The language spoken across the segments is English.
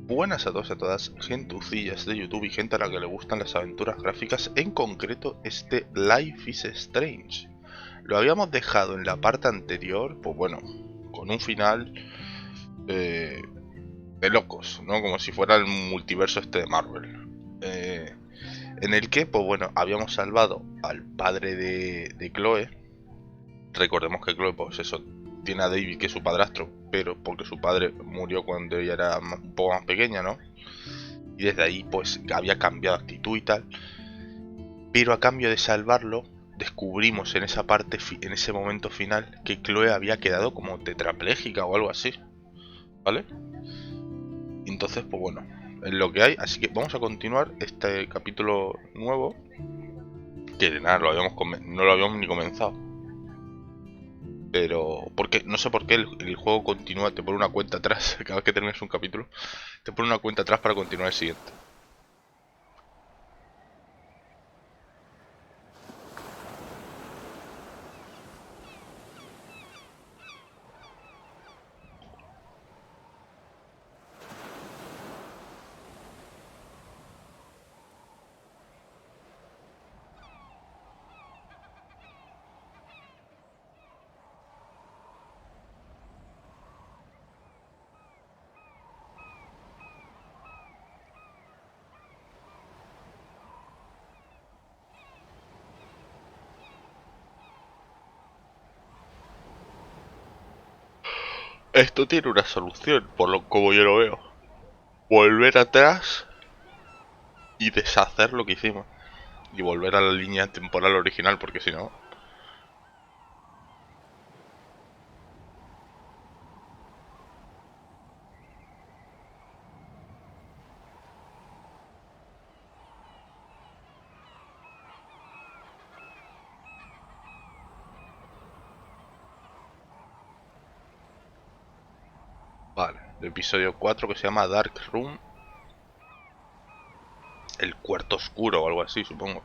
Buenas a todos y a todas, gentucillas de YouTube y gente a la que le gustan las aventuras gráficas, en concreto este Life is Strange. Lo habíamos dejado en la parte anterior, pues bueno, con un final de locos, ¿no? Como si fuera el multiverso este de Marvel. En el que, pues bueno, habíamos salvado al padre de Chloe. Recordemos que Chloe, pues eso, tiene a David, que es su padrastro, pero porque su padre murió cuando ella era un poco más pequeña, ¿no? Y desde ahí pues había cambiado actitud y tal, pero a cambio de salvarlo descubrimos en esa parte, en ese momento final, que Chloe había quedado como tetrapléjica o algo así, ¿vale? Y entonces pues bueno, es lo que hay, así que vamos a continuar este capítulo nuevo, que de nada no lo habíamos ni comenzado, pero porque no sé por qué el juego continúa, te pone una cuenta atrás cada vez que terminas un capítulo, te pone una cuenta atrás para continuar el siguiente. Esto tiene una solución, por lo como yo lo veo. Volver atrás y deshacer lo que hicimos. Y volver a la línea temporal original, porque si no... Vale, el episodio 4 que se llama Dark Room. El cuarto oscuro o algo así, supongo.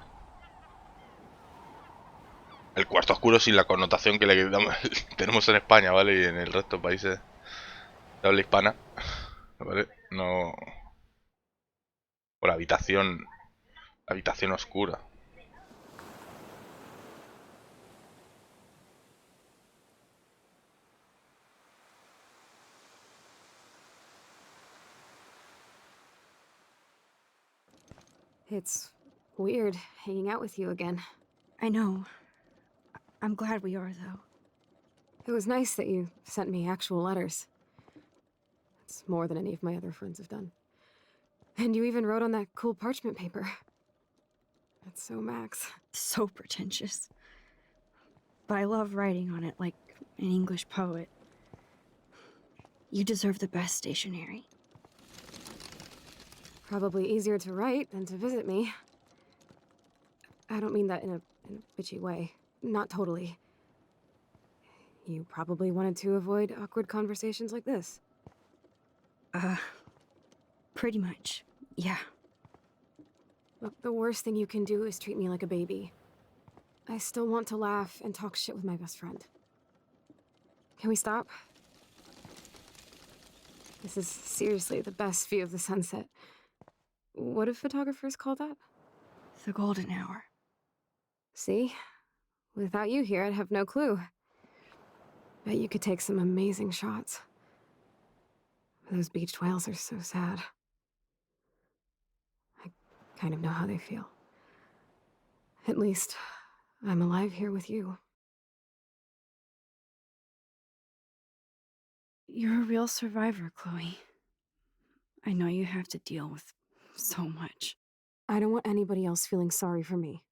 El cuarto oscuro sin la connotación que le damos, tenemos en España, ¿vale? Y en el resto de países de habla hispana, ¿vale? No... O la habitación oscura. It's weird hanging out with you again. I know. I'm glad we are, though. It was nice that you sent me actual letters. It's more than any of my other friends have done. And you even wrote on that cool parchment paper. That's so Max. So pretentious. But I love writing on it like an English poet. You deserve the best stationery. Probably easier to write than to visit me. I don't mean that in a bitchy way. Not totally. You probably wanted to avoid awkward conversations like this. Pretty much, yeah. Look, the worst thing you can do is treat me like a baby. I still want to laugh and talk shit with my best friend. Can we stop? This is seriously the best view of the sunset. What do photographers call that? The golden hour. See? Without you here, I'd have no clue. Bet you could take some amazing shots. Those beached whales are so sad. I kind of know how they feel. At least, I'm alive here with you. You're a real survivor, Chloe. I know you have to deal with so much. I don't want anybody else feeling sorry for me.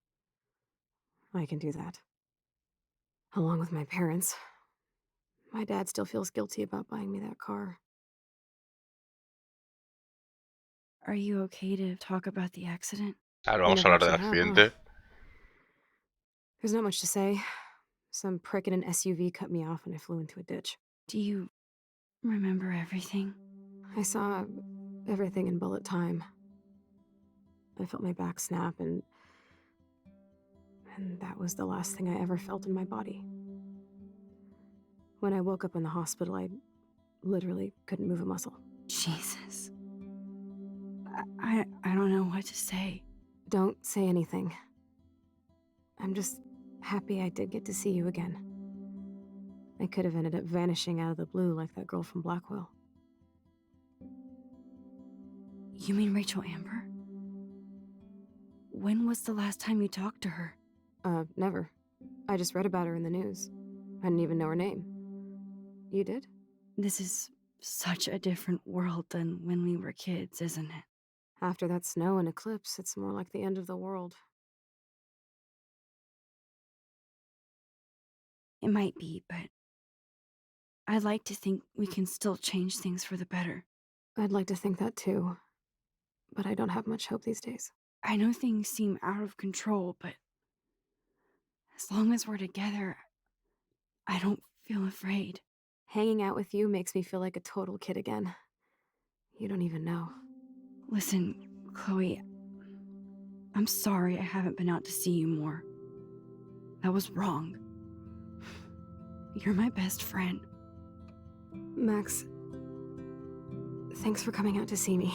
I can do that. Along with my parents. My dad still feels guilty about buying me that car. Are you okay to talk about the accident? Claro, We vamos a never hablar del actually have, huh? accidente. There's not much to say. Some prick in an SUV cut me off and I flew into a ditch. Do you remember everything? I saw everything in bullet time. I felt my back snap and that was the last thing I ever felt in my body. When I woke up in the hospital, I literally couldn't move a muscle. Jesus. I don't know what to say. Don't say anything. I'm just happy I did get to see you again. I could have ended up vanishing out of the blue like that girl from Blackwell. You mean Rachel Amber? When was the last time you talked to her? Never. I just read about her in the news. I didn't even know her name. You did? This is such a different world than when we were kids, isn't it? After that snow and eclipse, it's more like the end of the world. It might be, but I'd like to think we can still change things for the better. I'd like to think that too, but I don't have much hope these days. I know things seem out of control, but as long as we're together, I don't feel afraid. Hanging out with you makes me feel like a total kid again. You don't even know. Listen, Chloe, I'm sorry I haven't been out to see you more. That was wrong. You're my best friend. Max, thanks for coming out to see me.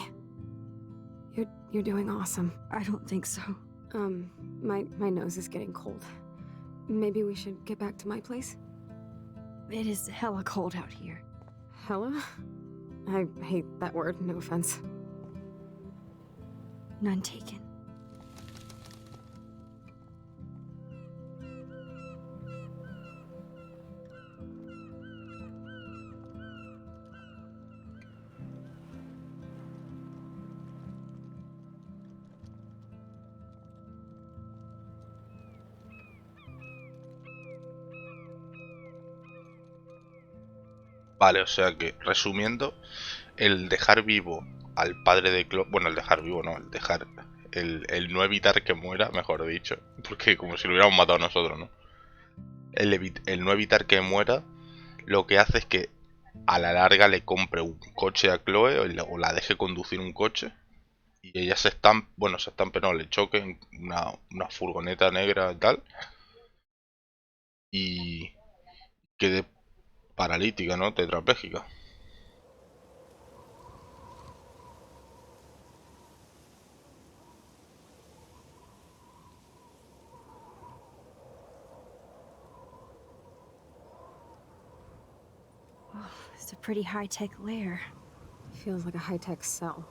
You're doing awesome. I don't think so. My nose is getting cold. Maybe we should get back to my place? It is hella cold out here. Hella? I hate that word, no offense. None taken. Vale, o sea que, resumiendo, el dejar vivo al padre de Chloe... Bueno, el dejar vivo, no, el dejar... El no evitar que muera, mejor dicho. Porque como si lo hubiéramos matado nosotros, ¿no? El no evitar que muera, lo que hace es que a la larga le compre un coche a Chloe o la deje conducir un coche. Y ella se estampe, bueno, se estampe no, le choque en una furgoneta negra y tal. Y quede paralítica, ¿no? Tetrapléjica. Oh, it's a pretty high-tech lair. Feels like a high-tech cell.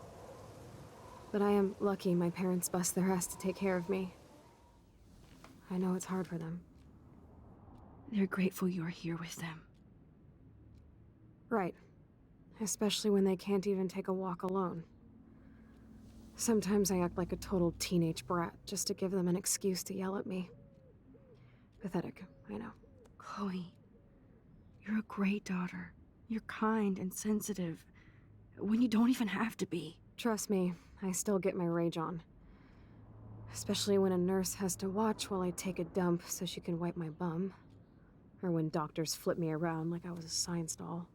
But I am lucky my parents bust their ass to take care of me. I know it's hard for them. They're grateful you're here with them. Right. Especially when they can't even take a walk alone. Sometimes I act like a total teenage brat just to give them an excuse to yell at me. Pathetic, I know. Chloe, you're a great daughter. You're kind and sensitive, when you don't even have to be. Trust me, I still get my rage on. Especially when a nurse has to watch while I take a dump so she can wipe my bum. Or when doctors flip me around like I was a science doll.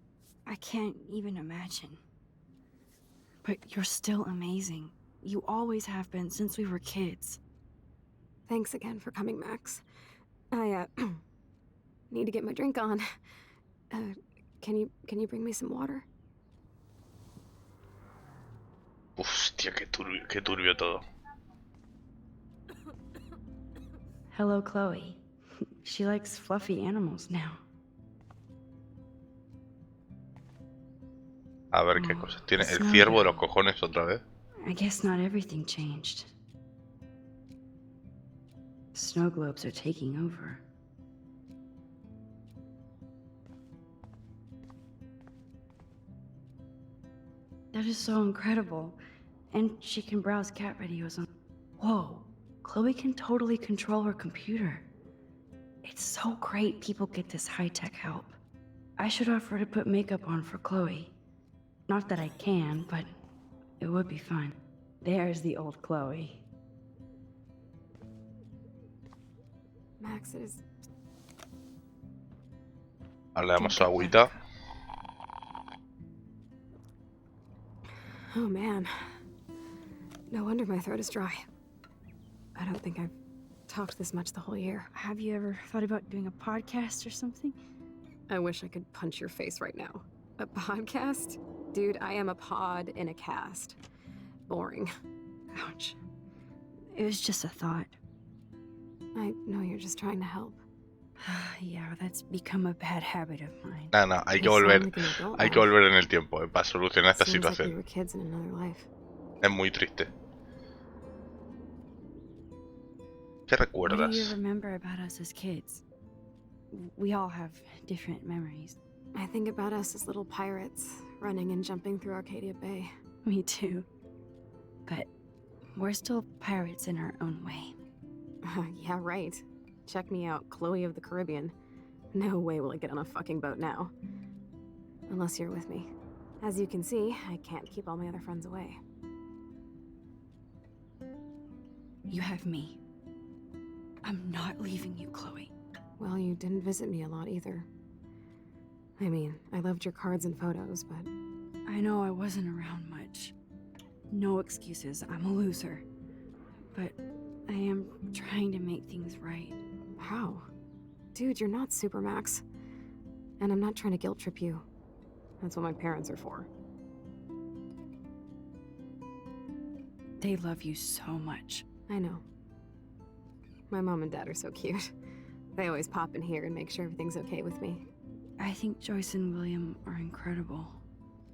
I can't even imagine. But you're still amazing. You always have been since we were kids. Thanks again for coming, Max. I, need to get my drink on. Can you bring me some water? Hostia, qué turbio todo. Hello, Chloe. She likes fluffy animals now. A ver qué cosas tiene. El Snow ciervo de los down. cojones otra vez. I guess not everything changed. Snow globes are taking over. That is so incredible. And she can browse cat videos on... Whoa, Chloe can totally control her computer. It's so great people get this high-tech help. I should offer to put makeup on for Chloe. Not that I can, but it would be fun. There's the old Chloe. Max, it is... Ahora le damos su agüita. Oh man. No wonder my throat is dry. I don't think I've talked this much the whole year. Have you ever thought about doing a podcast or something? I wish I could punch your face right now. A podcast? Dude, I am a pod in a cast. boring. Ouch. It was just a thought. I know you're just trying to help. Yeah, that's become a bad habit of mine. No, no, hay que You sound volver, like an adult hay que now. volver en el tiempo, para solucionar esta Seems like we situación. were kids in another life. Es muy triste. ¿Qué What do you recuerdas? remember about us as kids? We all have different memories. I think about us as little pirates, running and jumping through Arcadia Bay. Me too. But we're still pirates in our own way. Yeah, right. Check me out, Chloe of the Caribbean. No way will I get on a fucking boat now. Unless you're with me. As you can see, I can't keep all my other friends away. You have me. I'm not leaving you, Chloe. Well, you didn't visit me a lot either. I mean, I loved your cards and photos, but... I know I wasn't around much. No excuses, I'm a loser. But I am trying to make things right. How? Dude, you're not Supermax. And I'm not trying to guilt trip you. That's what my parents are for. They love you so much. I know. My mom and dad are so cute. They always pop in here and make sure everything's okay with me. I think Joyce and William are incredible.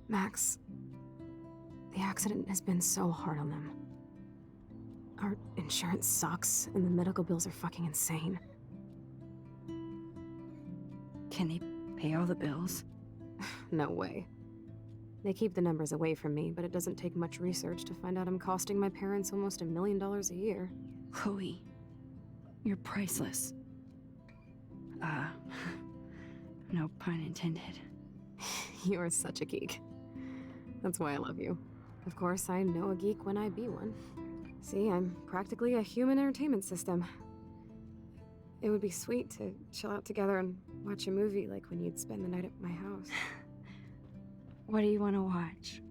Max, the accident has been so hard on them. Our insurance sucks, and the medical bills are fucking insane. Can they pay all the bills? No way. They keep the numbers away from me, but it doesn't take much research to find out I'm costing my parents almost $1 million a year. Chloe, you're priceless. No pun intended. You are such a geek. That's why I love you. Of course, I know a geek when I be one. See, I'm practically a human entertainment system. It would be sweet to chill out together and watch a movie like when you'd spend the night at my house. What do you want to watch?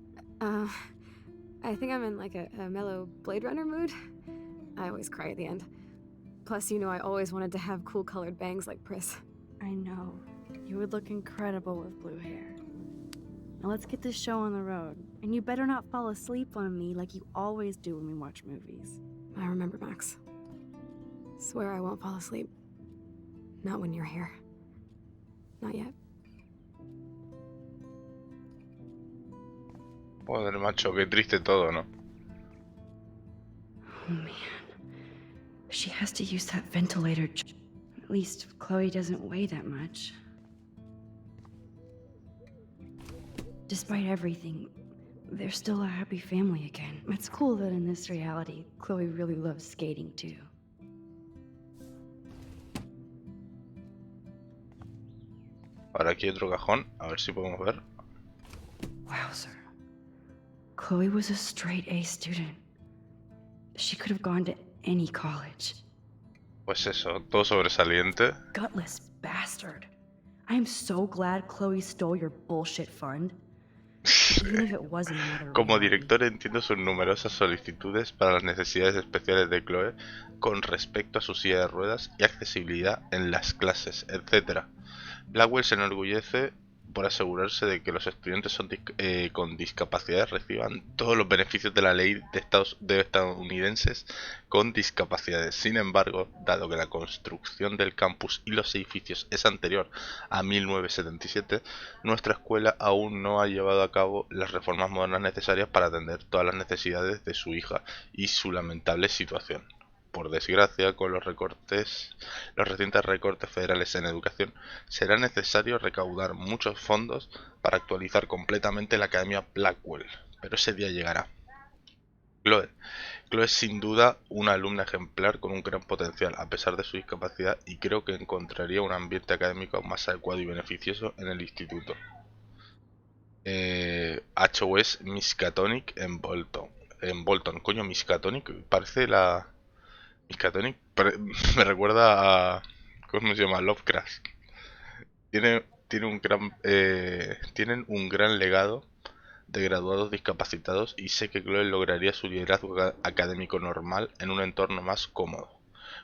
I think I'm in like a mellow Blade Runner mood. I always cry at the end. Plus, you know I always wanted to have cool colored bangs like Pris. I know. You would look incredible with blue hair. Now let's get this show on the road. And you better not fall asleep on me like you always do when we watch movies. I remember, Max. Swear I won't fall asleep. Not when you're here. Not yet. Joder, macho, qué triste todo, ¿no? Oh man. She has to use that ventilator. At least Chloe doesn't weigh that much. Despite everything, they're still a happy family again. It's cool that in this reality, Chloe really loves skating too. Ahora aquí hay otro cajón, a ver si podemos ver. Wowzer. Chloe was a straight A student. She could have gone to any college. Pues eso, todo sobresaliente. Gutless bastard. I am so glad Chloe stole your bullshit fund. Even if it wasn't another Como reality. director entiendo sus numerosas solicitudes para las necesidades especiales de Chloe con respecto a su silla de ruedas y accesibilidad en las clases, etc. Blackwell se enorgullece por asegurarse de que los estudiantes con discapacidades reciban todos los beneficios de la ley de estadounidenses con discapacidades. Sin embargo, dado que la construcción del campus y los edificios es anterior a 1977, nuestra escuela aún no ha llevado a cabo las reformas modernas necesarias para atender todas las necesidades de su hija y su lamentable situación. Por desgracia, con los recientes recortes federales en educación, será necesario recaudar muchos fondos para actualizar completamente la Academia Blackwell, pero ese día llegará. Chloe es sin duda una alumna ejemplar con un gran potencial a pesar de su discapacidad y creo que encontraría un ambiente académico más adecuado y beneficioso en el instituto. HOS Miskatonic en Bolton. Coño, Miskatonic parece la... Miskatonic me recuerda a... ¿Cómo se llama? Lovecraft. Tienen un gran legado de graduados discapacitados y sé que Chloe lograría su liderazgo académico normal en un entorno más cómodo.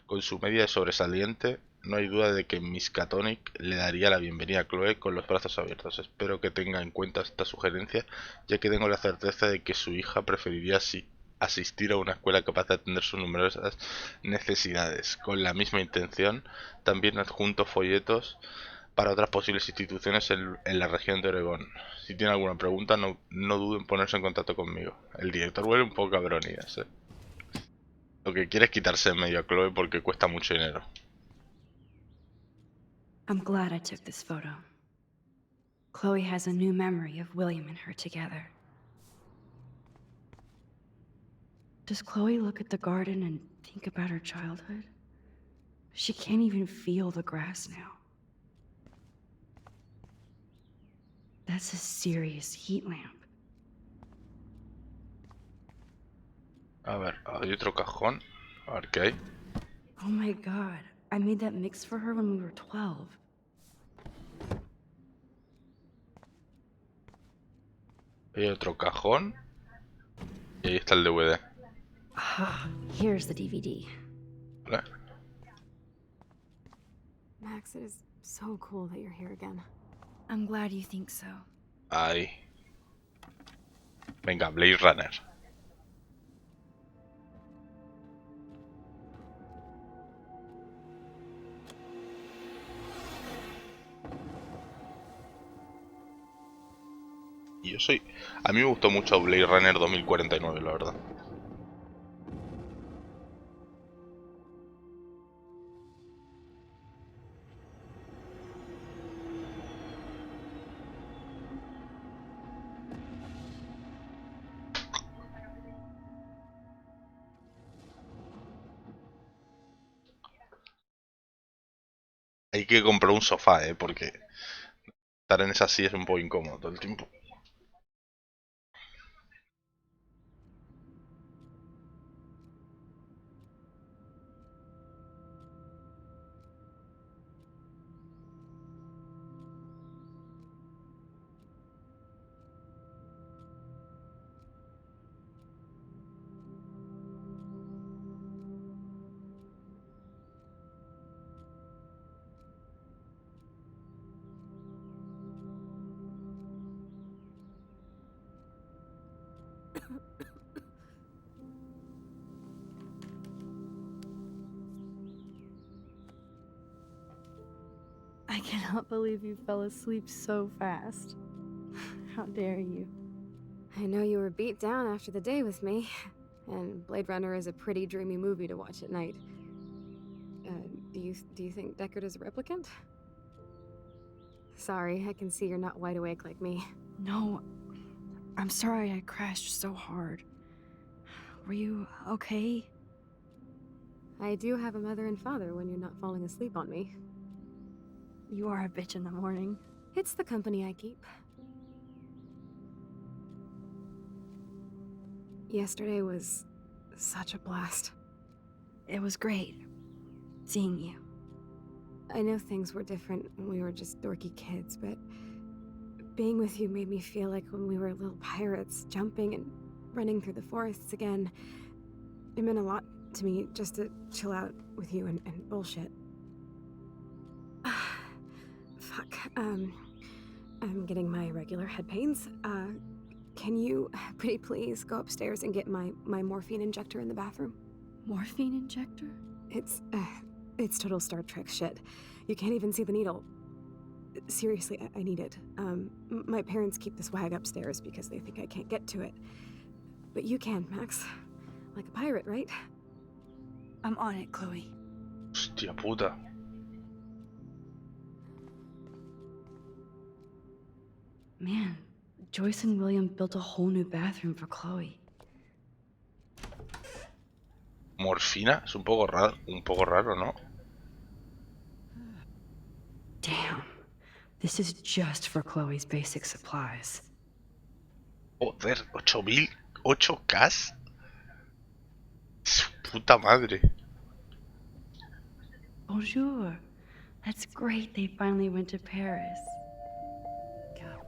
Con su media de sobresaliente No hay duda de que Miskatonic le daría la bienvenida a Chloe con los brazos abiertos. Espero que tenga en cuenta esta sugerencia, ya que tengo la certeza de que su hija preferiría asistir a una escuela capaz de atender sus numerosas necesidades. Con la misma intención, también adjunto folletos para otras posibles instituciones en la región de Oregón. Si tiene alguna pregunta, no duden en ponerse en contacto conmigo. El director huele un poco cabronías, ¿eh? Lo que quiere es quitarse en medio a Chloe porque cuesta mucho dinero. I'm glad I took this photo. Chloe has a new memory of William and her together. Does Chloe look at the garden and think about her childhood? She can't even feel the grass now. That's a serious heat lamp. A ver, hay otro cajón. A ver qué hay. Oh my god, I made that mix for her when we were 12. Hay otro cajón. Y ahí está el DVD. Ah, here's the DVD. ¿Vale? Max, it is so cool that you're here again. I'm glad you think so. Ahí. Venga, Blade Runner. Y yo soy... A mí me gustó mucho Blade Runner 2049, la verdad. Hay que comprar un sofá, porque estar en esa silla es un poco incómodo todo el tiempo. I cannot believe you fell asleep so fast. How dare you? I know you were beat down after the day with me, and Blade Runner is a pretty dreamy movie to watch at night. Do you think Deckard is a replicant? Sorry, I can see you're not wide awake like me. No, I'm sorry I crashed so hard. Were you okay? I do have a mother and father when you're not falling asleep on me. You are a bitch in the morning. It's the company I keep. Yesterday was such a blast. It was great seeing you. I know things were different when we were just dorky kids, but being with you made me feel like when we were little pirates, jumping and running through the forests again. It meant a lot to me just to chill out with you and bullshit. Fuck, I'm getting my regular head pains. Can you, pretty please, go upstairs and get my morphine injector in the bathroom? Morphine injector? It's total Star Trek shit. You can't even see the needle. Seriously, I need it. My parents keep this wag upstairs because they think I can't get to it. But you can, Max. Like a pirate, right? I'm on it, Chloe. Hostia puta. Man, Joyce and William built a whole new bathroom for Chloe. Morfina es un poco raro, ¿no? Damn. This is just for Chloe's basic supplies. Joder, 8000, 8K. Su puta madre. Bonjour. That's great they finally went to Paris. God.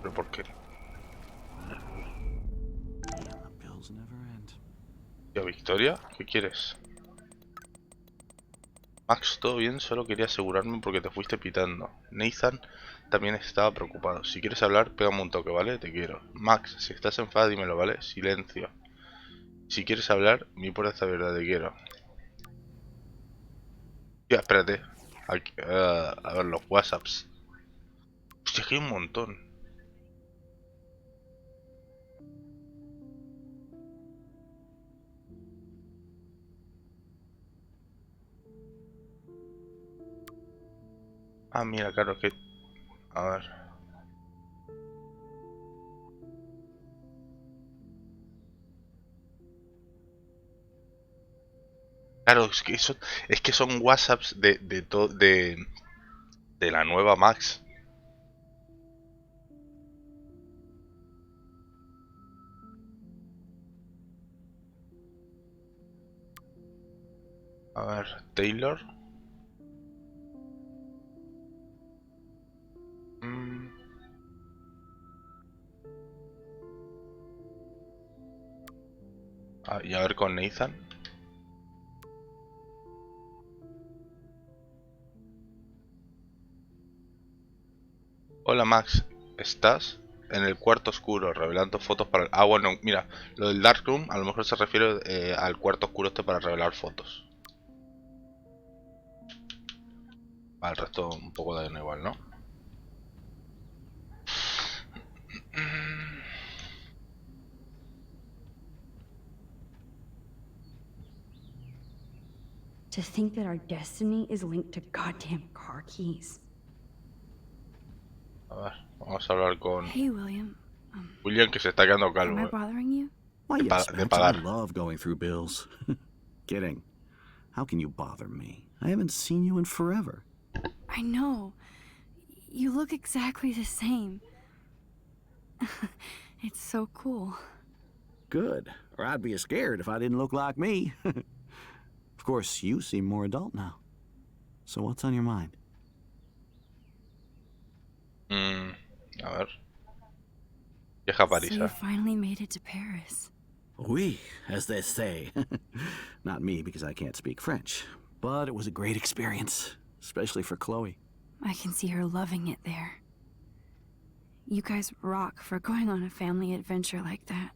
¿Pero por qué? The bills never end. Tío, Victoria, ¿qué quieres? Max, todo bien, solo quería asegurarme porque te fuiste pitando. Nathan también estaba preocupado. Si quieres hablar, pégame un toque, ¿vale? Te quiero. Max, si estás enfadado, dímelo, ¿vale? Silencio. Si quieres hablar, mi puerta está abierta, te quiero. Ya, espérate. Aquí, a ver, los WhatsApps. Hostia, que hay un montón. Ah, mira, claro, que... A ver. Claro, es que son WhatsApps de la nueva Max. A ver, Taylor. Mm, y a ver con Nathan. Hola Max, ¿estás? En el cuarto oscuro, revelando fotos para... Ah, bueno, mira, lo del Darkroom a lo mejor se refiere al cuarto oscuro este para revelar fotos. Al resto un poco da igual, ¿no? To think that our destiny is linked to goddamn car keys. A ver, vamos a hablar con Hey, William. William, que se está quedando Am calvo, I bothering you? Why, yes, de Max, I pagar. love going through bills. Kidding. How can you bother me? I haven't seen you in forever. I know. You look exactly the same. It's so cool. Good. Or I'd be scared if I didn't look like me. Of course, you seem more adult now. So what's on your mind? A ver. Viaja a París, So you finally made it to Paris. Oui, as they say. Not me, because I can't speak French. But it was a great experience, especially for Chloe. I can see her loving it there. You guys rock for going on a family adventure like that.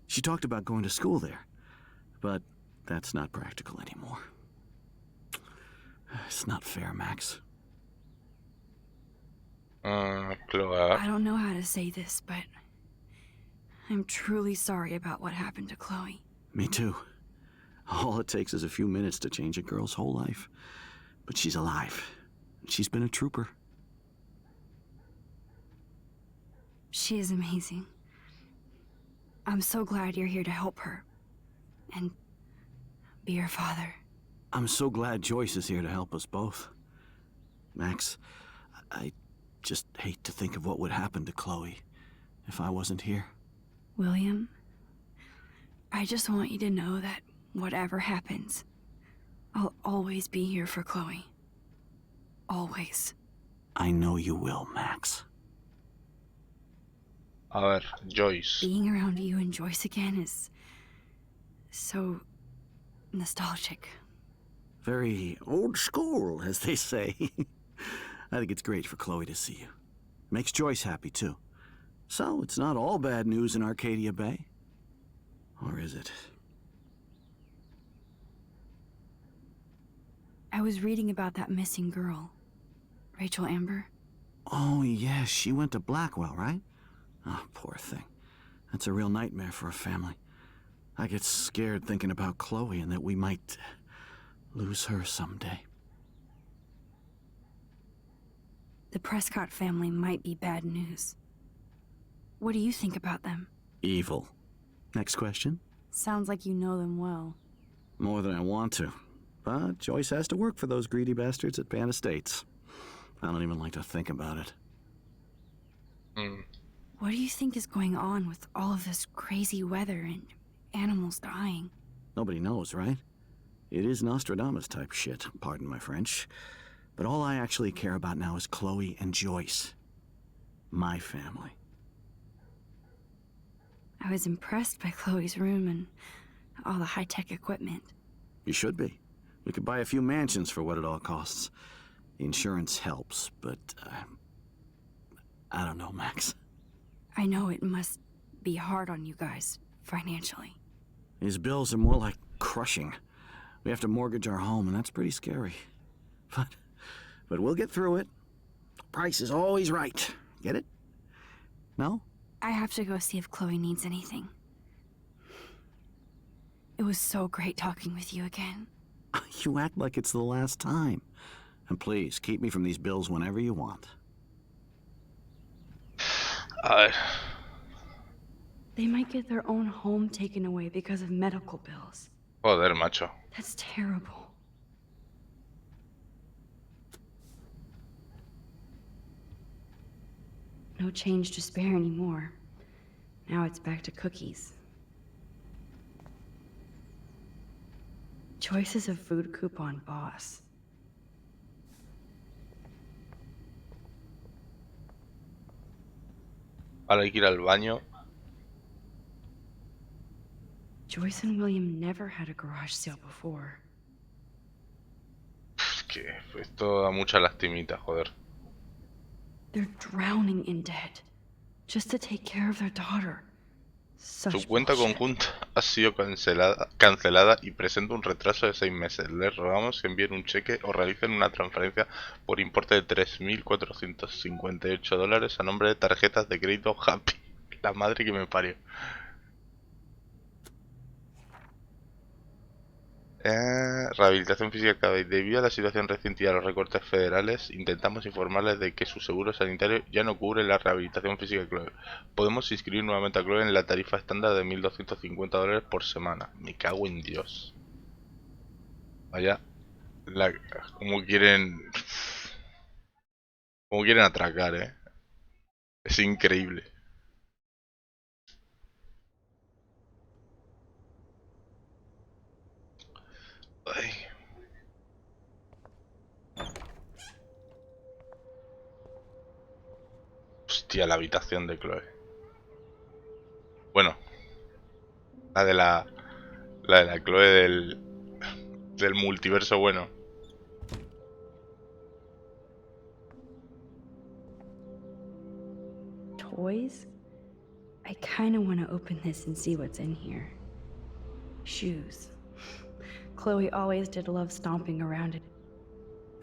She talked about going to school there, but that's not practical anymore. It's not fair, Max. Chloe. I don't know how to say this, but I'm truly sorry about what happened to Chloe. Me too. All it takes is a few minutes to change a girl's whole life. But she's alive. She's been a trooper. She is amazing. I'm so glad you're here to help her. And be her father. I'm so glad Joyce is here to help us both. Max, I just hate to think of what would happen to Chloe if I wasn't here. William, I just want you to know that whatever happens, I'll always be here for Chloe. Always. I know you will, Max. A ver, Joyce. Being around you and Joyce again is so nostalgic. Very old school, as they say. I think it's great for Chloe to see you. Makes Joyce happy, too. So, it's not all bad news in Arcadia Bay. Or is it? I was reading about that missing girl, Rachel Amber. Oh, yes, she went to Blackwell, right? Oh, poor thing. That's a real nightmare for a family. I get scared thinking about Chloe and that we might lose her someday. The Prescott family might be bad news. What do you think about them? Evil. Next question? Sounds like you know them well. More than I want to. But Joyce has to work for those greedy bastards at Pan Estates. I don't even like to think about it. What do you think is going on with all of this crazy weather and animals dying? Nobody knows, right? It is Nostradamus type shit, pardon my French. But all I actually care about now is Chloe and Joyce. My family. I was impressed by Chloe's room and all the high-tech equipment. You should be. We could buy a few mansions for what it all costs. The insurance helps, but I don't know, Max. I know it must be hard on you guys, financially. These bills are more like crushing. We have to mortgage our home, and that's pretty scary. But we'll get through it. Price is always right. Get it? No? I have to go see if Chloe needs anything. It was so great talking with you again. You act like it's the last time. And please, keep me from these bills whenever you want. They might get their own home taken away because of medical bills. Joder, macho. That's terrible. No change to spare anymore. Now it's back to cookies. Choices of food coupon boss. Ahora hay que ir al baño. Joyce and William never had a garage sale before. Es que esto da mucha lastimita, joder. They're drowning in debt just to take care of their daughter. Su Such cuenta bullshit. conjunta ha sido cancelada y presenta un retraso de 6 meses. Les rogamos que envíen un cheque o realicen una transferencia por importe de $3.458 a nombre de tarjetas de crédito Happy. La madre que me parió. Rehabilitación física clave. Debido a la situación reciente y a los recortes federales, intentamos informarles de que su seguro sanitario ya no cubre la rehabilitación física de Chloe. Podemos inscribir nuevamente a Chloe en la tarifa estándar de $1.250 por semana. Me cago en Dios. Vaya, como quieren atracar, Es increíble. Ay. Hostia, la habitación de Chloe. Bueno, la de la Chloe del multiverso bueno. Toys? I kinda wanna open this and see what's in here. Shoes. Chloe always did love stomping around it.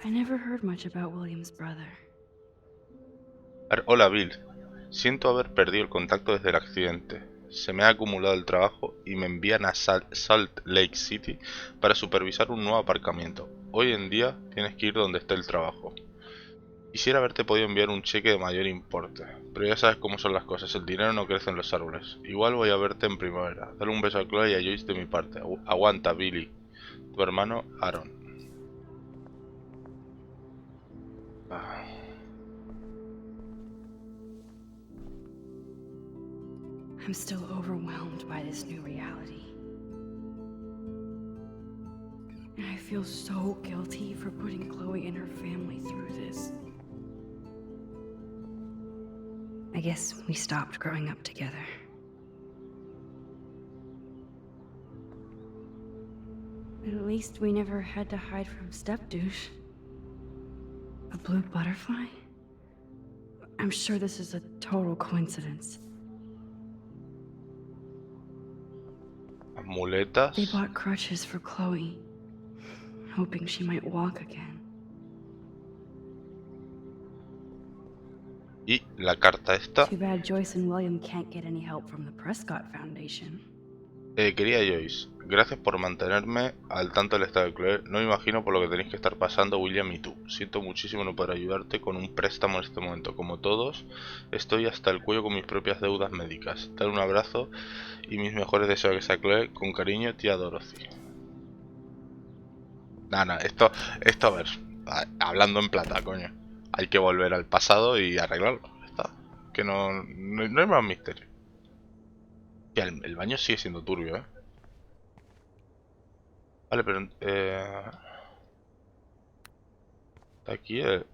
I never heard much about William's brother. Hola Bill, siento haber perdido el contacto desde el accidente. Se me ha acumulado el trabajo y me envían a Salt Lake City para supervisar un nuevo aparcamiento. Hoy en día tienes que ir donde esté el trabajo. Quisiera haberte podido enviar un cheque de mayor importe, pero ya sabes cómo son las cosas, el dinero no crece en los árboles. Igual voy a verte en primavera. Dale un beso a Chloe y a Joyce de mi parte. Aguanta, Billy. Tu hermano Aaron. I'm still overwhelmed by this new reality. And I feel so guilty for putting Chloe and her family through this. I guess we stopped growing up together. At least we never had to hide from step-douche. A blue butterfly? I'm sure this is a total coincidence. Muletas. They bought crutches for Chloe, hoping she might walk again. Y la carta esta. Too bad Joyce and William can't get any help from the Prescott Foundation. Querida Joyce, gracias por mantenerme al tanto del estado de Chloe. No me imagino por lo que tenéis que estar pasando William y tú. Siento muchísimo no poder ayudarte con un préstamo en este momento. Como todos, estoy hasta el cuello con mis propias deudas médicas. Dale un abrazo y mis mejores deseos a Chloe. Con cariño, tía Dorothy. Nada, esto a ver, hablando en plata, coño. Hay que volver al pasado y arreglarlo. Ya está. Que no hay más misterio. Ya, el baño sigue siendo turbio, Vale, pero... aquí a ver,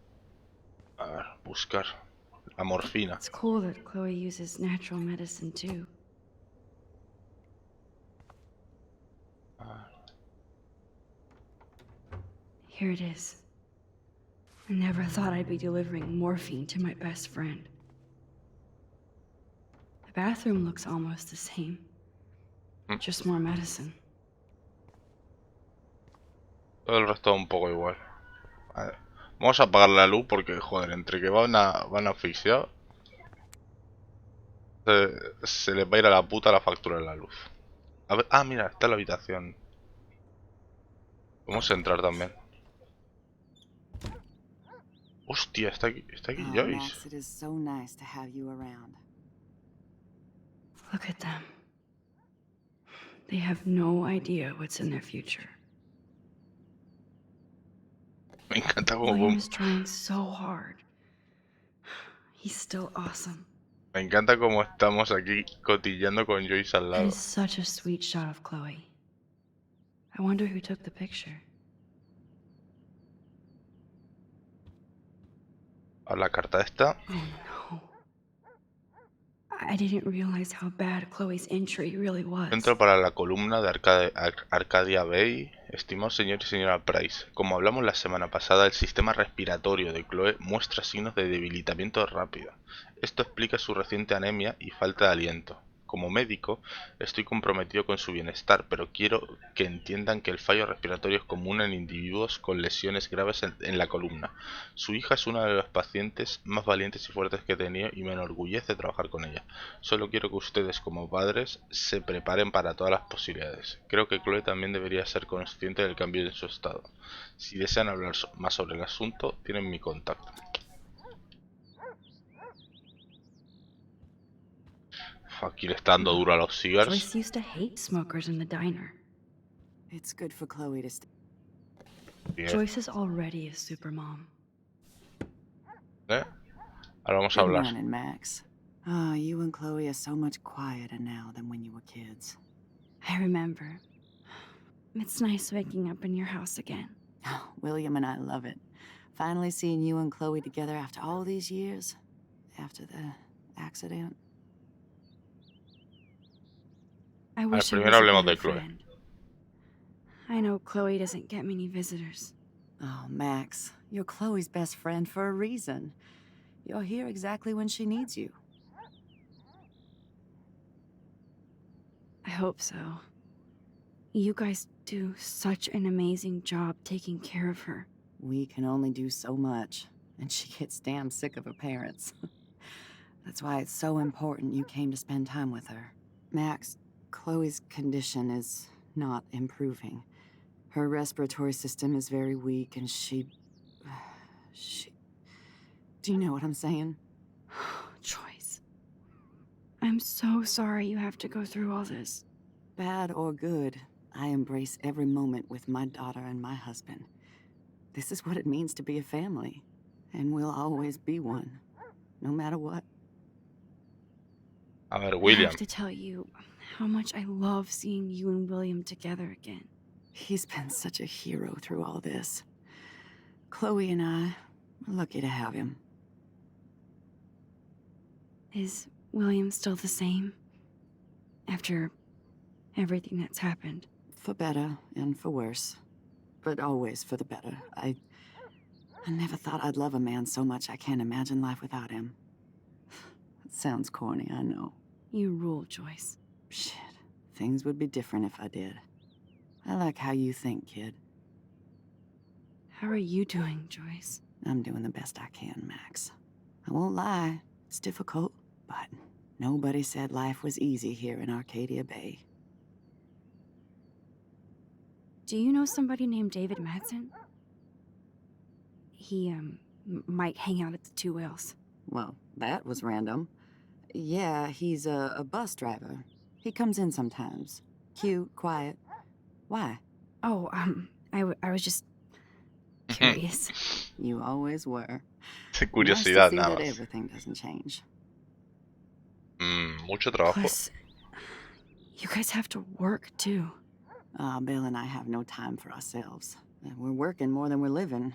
buscar la morfina. It's cool that Chloe uses natural medicine too. Here it is. I never thought I'd be delivering morphine to my best friend. The bathroom looks almost the same. Just more medicine. Todo el resto un poco igual. Vale. Vamos a apagar la luz porque, joder, entre que van a asfixiar, se les va a ir a la puta la factura de la luz. A ver, mira, está la habitación. Vamos a entrar también. Hostia, está aquí Oh, Joyce. Max, it is so nice to have you around. Look at them. They have no idea what's in their future. Me encanta como William's trying so hard. He's still awesome. me encanta como estamos aquí cotillando con Joyce al That lado. is such a sweet shot of Chloe. I wonder who took the picture. A la carta esta. Oh no. I didn't realize how bad Chloe's injury really was. Entro para la columna de Arcadia Bay. Estimado señor y señora Price, como hablamos la semana pasada, el sistema respiratorio de Chloe muestra signos de debilitamiento rápido. Esto explica su reciente anemia y falta de aliento. Como médico, estoy comprometido con su bienestar, pero quiero que entiendan que el fallo respiratorio es común en individuos con lesiones graves en la columna. Su hija es una de los pacientes más valientes y fuertes que he tenido y me enorgullece trabajar con ella. Solo quiero que ustedes, como padres, se preparen para todas las posibilidades. Creo que Chloe también debería ser consciente del cambio en su estado. Si desean hablar más sobre el asunto, tienen mi contacto. Aquí le está dando duro a los cigars. Joyce used to hate smokers in the diner. It's good for Chloe to stay. Bien. Joyce is already a supermom. Ahora vamos a Good hablar. morning, Max. Oh, you and Chloe are so much quieter now than when you were kids. I remember. It's nice waking up in your house again. Oh, William and I love it. Finally seeing you and Chloe together after all these years. After the accident. I wish I primero was a hablemos de better Chloe. friend. I know Chloe doesn't get many visitors. Oh, Max, you're Chloe's best friend for a reason. You're here exactly when she needs you. I hope so. You guys do such an amazing job taking care of her. We can only do so much, and she gets damn sick of her parents. That's why it's so important you came to spend time with her. Max, Chloe's condition is not improving. Her respiratory system is very weak, and she... Do you know what I'm saying? Joyce. I'm so sorry you have to go through all this. Bad or good, I embrace every moment with my daughter and my husband. This is what it means to be a family, and we'll always be one, no matter what. A ver, I William. have to tell you how much I love seeing you and William together again. He's been such a hero through all this. Chloe and I are lucky to have him. Is William still the same? After everything that's happened? For better and for worse. But always for the better. I never thought I'd love a man so much I can't imagine life without him. It sounds corny, I know. You rule, Joyce. Shit. Things would be different if I did. I like how you think, kid. How are you doing, Joyce? I'm doing the best I can, Max. I won't lie. It's difficult, but nobody said life was easy here in Arcadia Bay. Do you know somebody named David Madsen? He, might hang out at the Two Whales. Well, that was random. Yeah, he's a bus driver. He comes in sometimes. Cute, quiet. Why? Oh, I was just curious. You always were. Curiosidad, nice to see nada that más. everything doesn't change. Mucho trabajo. Plus, you guys have to work, too. Bill and I have no time for ourselves. We're working more than we're living.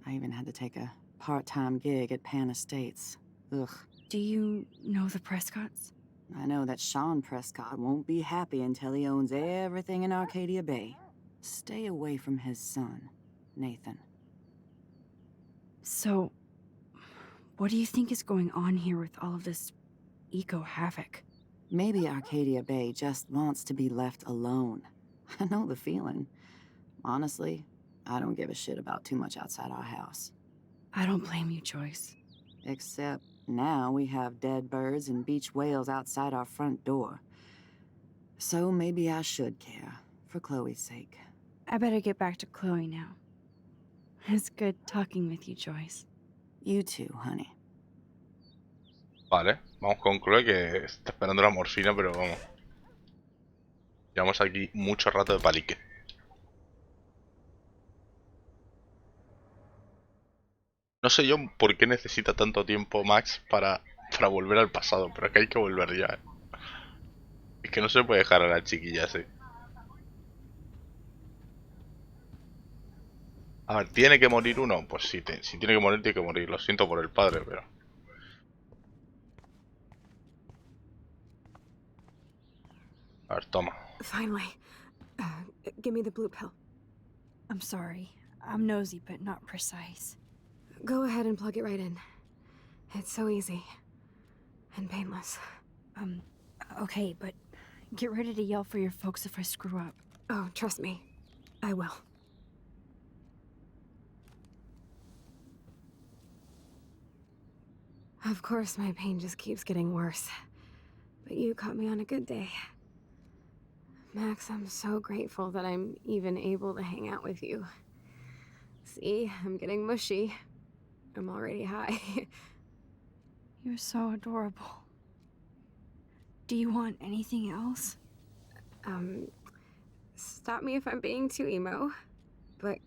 I even had to take a part-time gig at Pan Estates. Ugh. Do you know the Prescotts? I know that Sean Prescott won't be happy until he owns everything in Arcadia Bay. Stay away from his son. Nathan. So, what do you think is going on here with all of this eco-havoc? Maybe Arcadia Bay just wants to be left alone. I know the feeling. Honestly, I don't give a shit about too much outside our house. I don't blame you, Joyce. Except now we have dead birds and beach whales outside our front door. So maybe I should care, for Chloe's sake. I better get back to Chloe now. It's good talking with you, Joyce. You too, honey. Vale, vamos con Chloe que está esperando la morfina, pero vamos. Llevamos aquí mucho rato de palique. No sé yo por qué necesita tanto tiempo Max para volver al pasado, pero es que hay que volver ya. Es que no se puede dejar a la chiquilla así. A ver, ¿tiene que morir uno? Pues sí, si tiene que morir, tiene que morir. Lo siento por el padre, pero... A ver, toma. Finally. Give me the blue pill. I'm sorry. I'm nosy, but not precise. Go ahead and plug it right in. It's so easy. And painless. Okay, but get ready to yell for your folks if I screw up. Oh, trust me. I will. Of course, my pain just keeps getting worse. But you caught me on a good day. Max, I'm so grateful that I'm even able to hang out with you. See, I'm getting mushy. I'm already high. You're so adorable. Do you want anything else? Stop me if I'm being too emo, but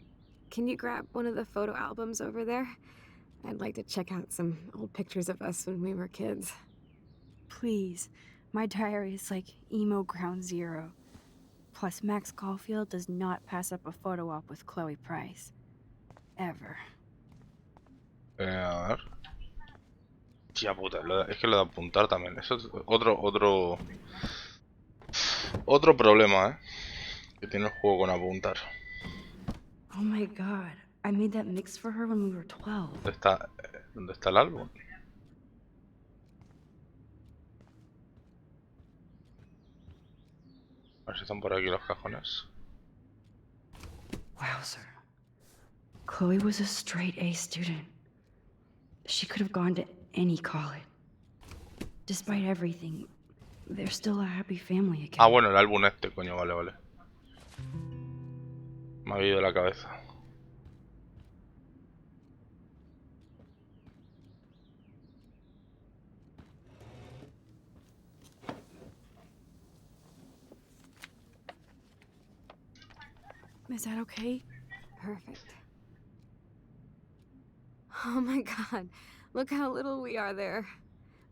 can you grab one of the photo albums over there? I'd like to check out some old pictures of us when we were kids. Please. My diary is like emo ground zero. Plus, Max Caulfield does not pass up a photo op with Chloe Price. Ever. A ver. Tía puta, es que lo de apuntar también. Eso es otro problema, que tiene el juego con apuntar. Oh my god. I made that mix for her when we were 12. ¿Dónde está el álbum? A ver si están por aquí los cajones. Wowzer. Chloe was a straight A student. She could have gone to any college. Despite everything, they're still a happy family again. Ah, bueno, el álbum este, coño, vale. Me ha ido la cabeza. Is that okay? Perfect. Oh my god, look how little we are there.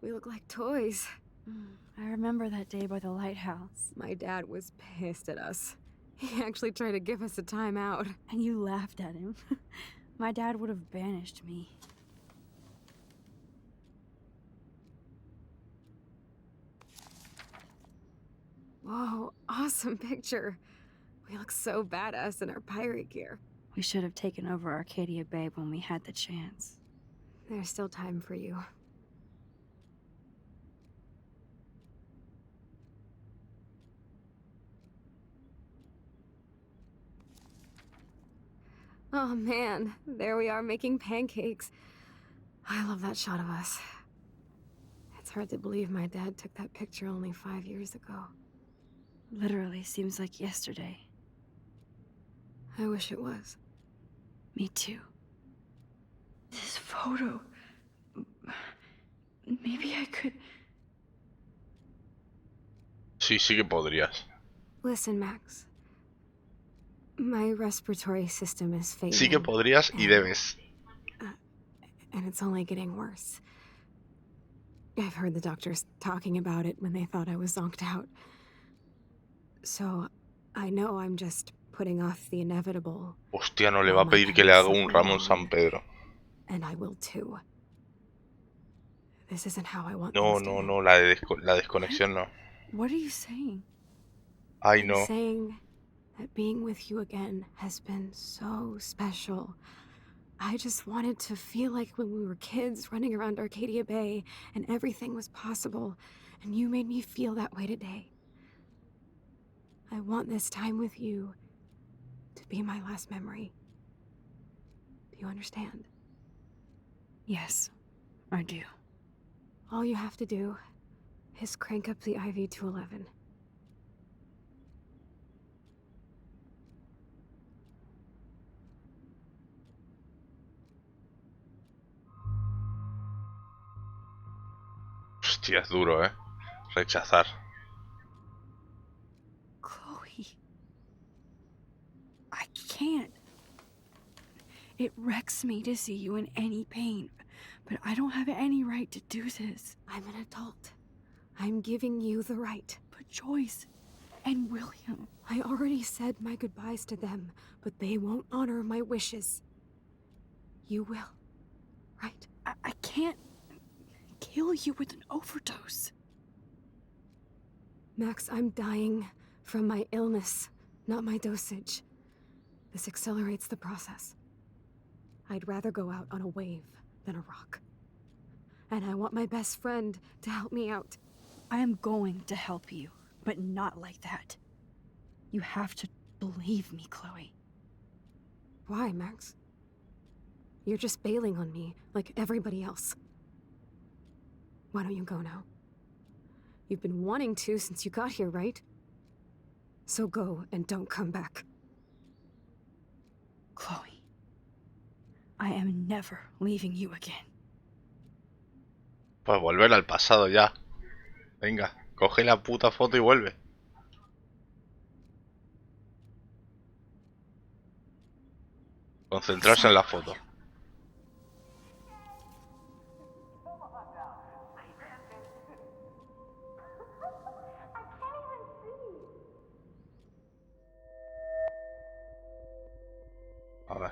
We look like toys. I remember that day by the lighthouse. My dad was pissed at us. He actually tried to give us a timeout. And you laughed at him. My dad would have banished me. Whoa, awesome picture. We look so badass in our pirate gear. We should have taken over Arcadia Bay when we had the chance. There's still time for you. Oh man, there we are making pancakes. I love that shot of us. It's hard to believe my dad took that picture only 5 years ago. Literally seems like yesterday. I wish it was. Me too. This photo... Maybe I could... Sí que podrías. Listen, Max. My respiratory system is failing. Sí que podrías y debes. And it's only getting worse. I've heard the doctors talking about it when they thought I was zonked out. So, I know I'm just putting off the inevitable. Hostia, no le va a pedir que le haga un ramo en San Pedro. And I will too. This isn't how I want No, things to end. no, la desconexión no. What are you saying? Ay, I'm no. saying that being with you again has been so special. I just wanted to feel like when we were kids running around Arcadia Bay and everything was possible, and you made me feel that way today. I want this time with you to be my last memory. Do you understand? Yes, I do. All you have to do is crank up the IV to 11. Hostia, es duro, rechazar. Chloe. I can't. It wrecks me to see you in any pain, but I don't have any right to do this. I'm an adult. I'm giving you the right. But Joyce and William... I already said my goodbyes to them, but they won't honor my wishes. You will, right? I can't kill you with an overdose. Max, I'm dying from my illness, not my dosage. This accelerates the process. I'd rather go out on a wave than a rock. And I want my best friend to help me out. I am going to help you, but not like that. You have to believe me, Chloe. Why, Max? You're just bailing on me like everybody else. Why don't you go now? You've been wanting to since you got here, right? So go and don't come back. Chloe, I am never leaving you again. Pues volver al pasado ya. Venga, coge la puta foto y vuelve. Concentrarse en la foto. A ver.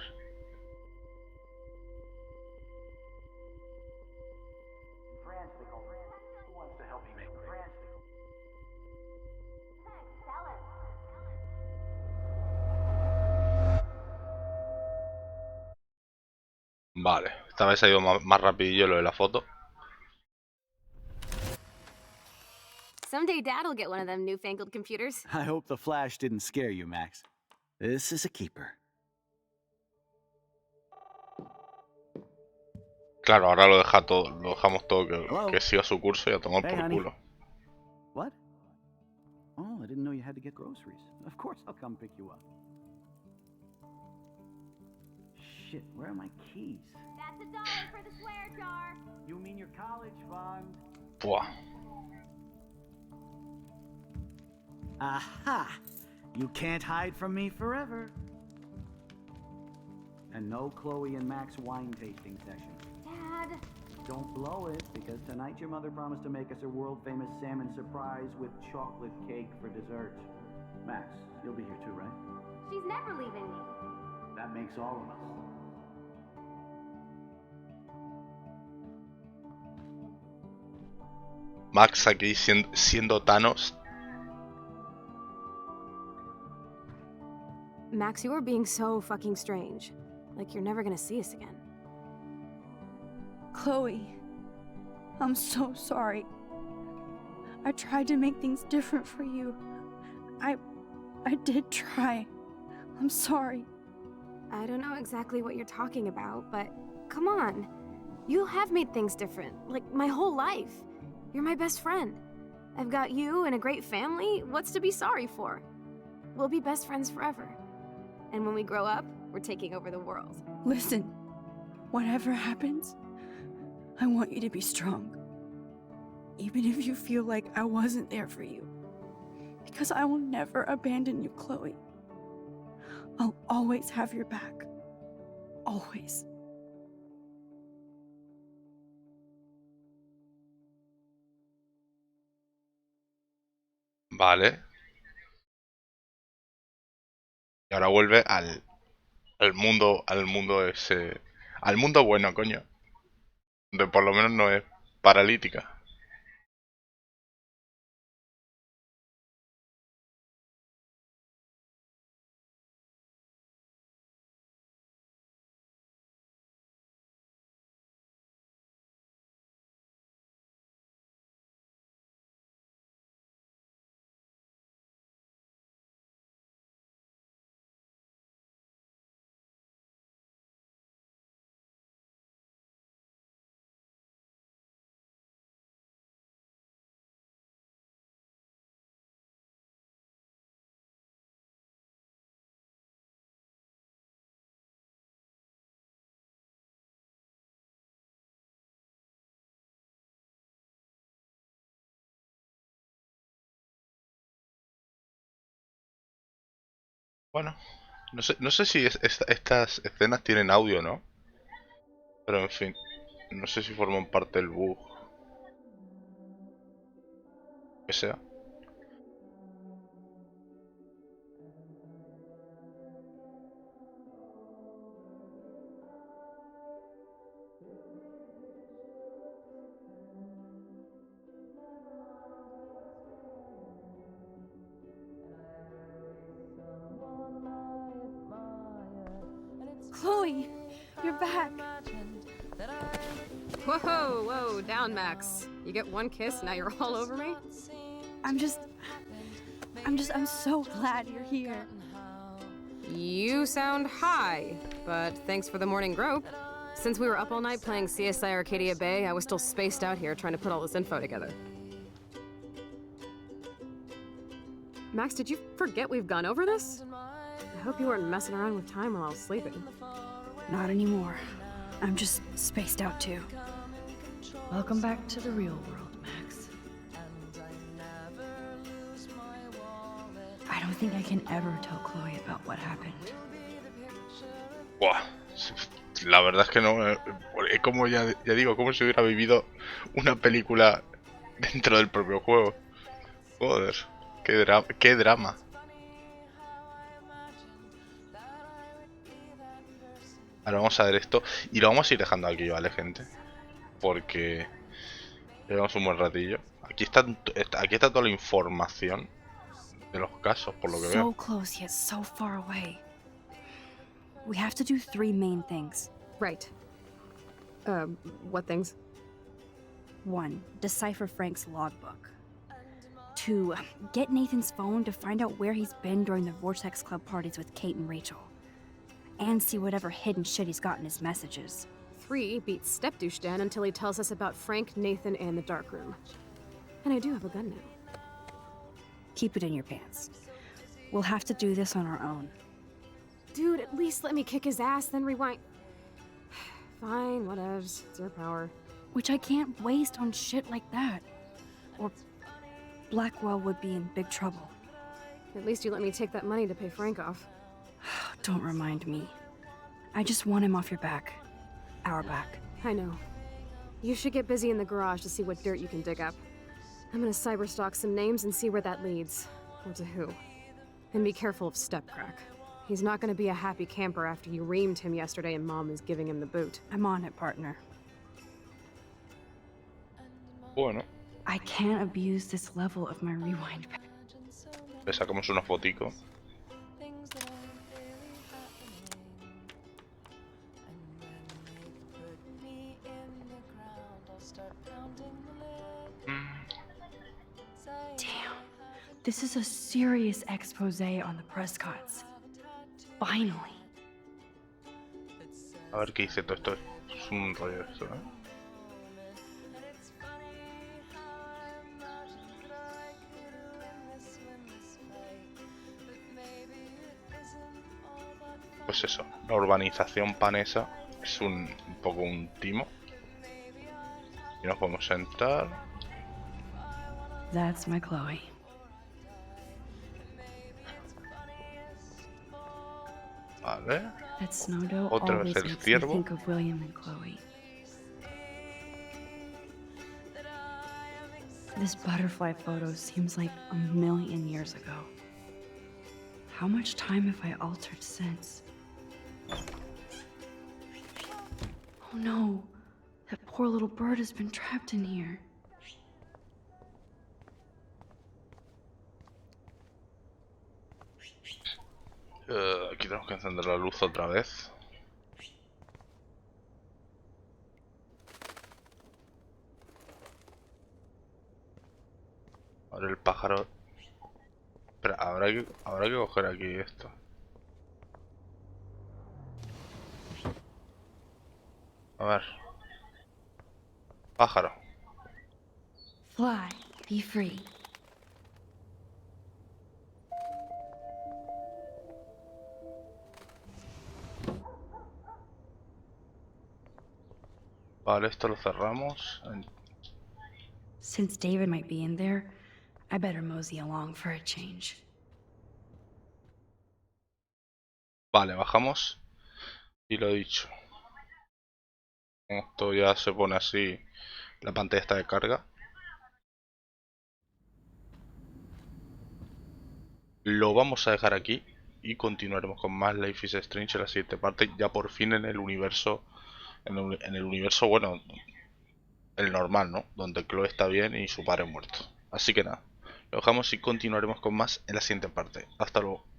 Vale, esta vez ha ido más rapidillo lo de la foto. Someday Dad'll get one of them newfangled computers. I hope the flash didn't scare you, Max. This is a keeper. Claro, ahora lo deja todo, lo dejamos todo Hello? que siga su curso y a tomar Hey, por honey. culo. What? Oh, I didn't know you had to get groceries. Of course I'll come pick you up. Shit, where are my keys? That's $1 for the swear jar. You mean your college fund? Buah. Aha! You can't hide from me forever. And no Chloe and Max wine tasting session. Dad. Don't blow it, because tonight your mother promised to make us a world-famous salmon surprise with chocolate cake for dessert. Max, you'll be here too, right? She's never leaving me. That makes all of us. Max aquí siendo Thanos. Max, you are being so fucking strange. Like you're never gonna see us again. Chloe, I'm so sorry. I tried to make things different for you. I did try. I'm sorry. I don't know exactly what you're talking about, but come on. You have made things different, like my whole life. You're my best friend. I've got you and a great family. What's to be sorry for? We'll be best friends forever. And when we grow up, we're taking over the world. Listen, whatever happens, I want you to be strong. Even if you feel like I wasn't there for you. Because I will never abandon you, Chloe. I'll always have your back. Always. Vale. Y ahora vuelve al mundo ese. Al mundo bueno, coño. Donde por lo menos no es paralítica. Bueno, no sé si estas escenas tienen audio o no. Pero en fin, no sé si forman parte del bug. Que sea. Chloe, you're back. Whoa, whoa, down, Max. You get one kiss, now you're all over me? I'm so glad you're here. You sound high, but thanks for the morning grope. Since we were up all night playing CSI Arcadia Bay, I was still spaced out here trying to put all this info together. Max, did you forget we've gone over this? I hope you weren't messing around with time while I was sleeping. Not anymore. I'm just spaced out too. Welcome back to the real world, Max. I don't think I can ever tell Chloe about what happened. Buah. La verdad es que no. Es como ya digo, como si hubiera vivido una película dentro del propio juego. Joder, qué drama. Ahora vamos a ver esto y lo vamos a ir dejando aquí, ¿vale, gente? Porque llevamos un buen ratillo. Aquí está toda la información de los casos, por lo que So veo. close yet so far away. We have to do 3 main things. Right. What things? 1. Decipher Frank's logbook. 2. Get Nathan's phone to find out where he's been during the Vortex Club parties with Kate and Rachel. And see whatever hidden shit he's got in his messages. 3, beat Stepdouche Dan until he tells us about Frank, Nathan, and the dark room. And I do have a gun now. Keep it in your pants. We'll have to do this on our own. Dude, at least let me kick his ass, then rewind. Fine, whatevs. It's your power. Which I can't waste on shit like that. Or Blackwell would be in big trouble. At least you let me take that money to pay Frank off. Don't remind me. I just want him off your back. Our back. I know. You should get busy in the garage to see what dirt you can dig up. I'm gonna cyberstalk some names and see where that leads. Or to who. And be careful of Stepcrack. He's not gonna be a happy camper after you reamed him yesterday and Mom is giving him the boot. I'm on it, partner. Bueno, I can't abuse this level of my rewind. le sacamos una fotico. Damn. This is a serious expose on the Prescotts. Finally. A ver qué dice todo esto. Es un rollo esto, ¿eh? Pues eso, la urbanización panesa es un poco un timo. Y nos podemos sentar. That's my Chloe. Vale. That snow dough Otra vez always el makes ciervo. me think of William and Chloe. This butterfly photo seems like a million years ago. How much time have I altered since? Oh no, that poor little bird has been trapped in here. Aquí tenemos que encender la luz otra vez. Ahora el pájaro. Espera, habrá que coger aquí esto. A ver. Pájaro. Fly, be free. Vale, esto lo cerramos. Since David might be in there, I better mosey along for a change. Vale, bajamos. Y lo dicho. Esto ya se pone así. La pantalla está de carga. Lo vamos a dejar aquí. Y continuaremos con más Life is Strange en la siguiente parte. Ya por fin en el universo. En el universo, bueno, el normal, ¿no? Donde Chloe está bien y su padre muerto. Así que nada. Lo dejamos y continuaremos con más en la siguiente parte. Hasta luego.